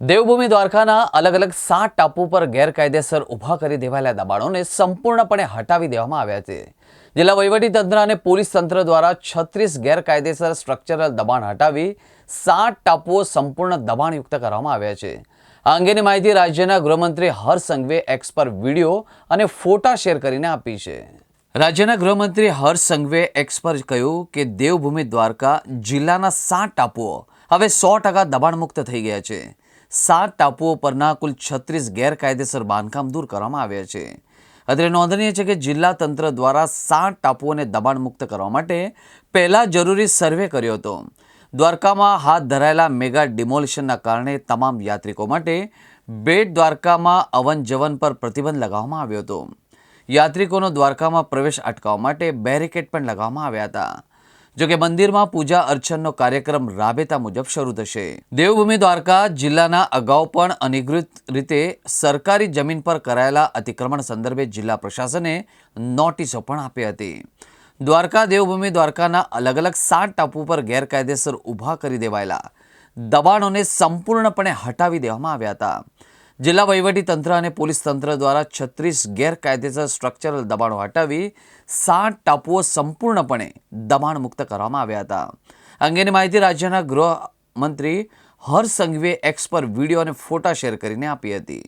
દેવભૂમિ દ્વારકાના અલગ અલગ 7 ટાપુ પર ગેરકાયદેસર ઊભા કરી દેવાયેલા દબાણોને સંપૂર્ણપણે હટાવી દેવામાં આવ્યા છે. જિલ્લા વહીવટીતંત્ર અને પોલીસ તંત્ર દ્વારા 36 ગેરકાયદેસર સ્ટ્રક્ચરલ દબાણ હટાવી 7 ટાપુઓ સંપૂર્ણ દબાણયુક્ત કરવામાં આવ્યા છે. આ અંગેની માહિતી રાજ્યના ગૃહમંત્રી હર્ષ સંઘવીએ એક્સ પર વિડીયો અને ફોટા શેર કરીને આપી છે. રાજ્યના ગૃહમંત્રી હર્ષ સંઘવીએ એક્સ પર કહ્યું કે દેવભૂમિ દ્વારકા જિલ્લાના 7 ટાપુઓ હવે 100% દબાણમુક્ત થઈ ગયા છે. 7 ટાપુઓ પરના કુલ 36 ગેરકાયદેસર બાંધકામ દૂર કરવામાં આવ્યા છે. અત્રે નોંધનીય છે કે જિલ્લા તંત્ર દ્વારા 7 ટાપુઓને દબાણમુક્ત કરવા માટે પહેલા જરૂરી સર્વે કર્યો હતો. દ્વારકામાં હાથ ધરાયેલા મેગા ડિમોલિશનના કારણે તમામ યાત્રિકો માટે બેટ દ્વારકામાં અવન જવન પર પ્રતિબંધ લગાવવામાં આવ્યો હતો. યાત્રિકોનો દ્વારકામાં પ્રવેશ અટકાવવા માટે બેરિકેડ પણ લગાવવામાં આવ્યા હતા. જોકે મંદિરમાં પૂજા અર્ચનનો કાર્યક્રમ રાબેતા મુજબ શરૂ થશે. દેવભૂમિ દ્વારકા જિલ્લાના અગાઉ પણ અનધિકૃત રીતે સરકારી જમીન પર કરાયેલા અતિક્રમણ સંદર્ભે જિલ્લા પ્રશાસને નોટિસો પણ આપી હતી. દ્વારકા દેવભૂમિ દ્વારકાના અલગ અલગ 7 ટાપુ પર ગેરકાયદેસર ઊભા કરી દેવાયેલા દબાણોને સંપૂર્ણપણે હટાવી દેવામાં આવ્યા હતા. જિલ્લા વહીવટી તંત્ર અને પોલીસ તંત્ર દ્વારા 36 ગેરકાયદેસર સ્ટ્રક્ચરલ દબાણો હટાવી 7 ટાપુઓ સંપૂર્ણપણે દબાણમુક્ત કરવામાં આવ્યા હતા. અંગેની માહિતી રાજ્યના ગૃહમંત્રી હર્ષ સંઘવીએ એક્સ પર વિડીયો અને ફોટા શેર કરીને આપી હતી.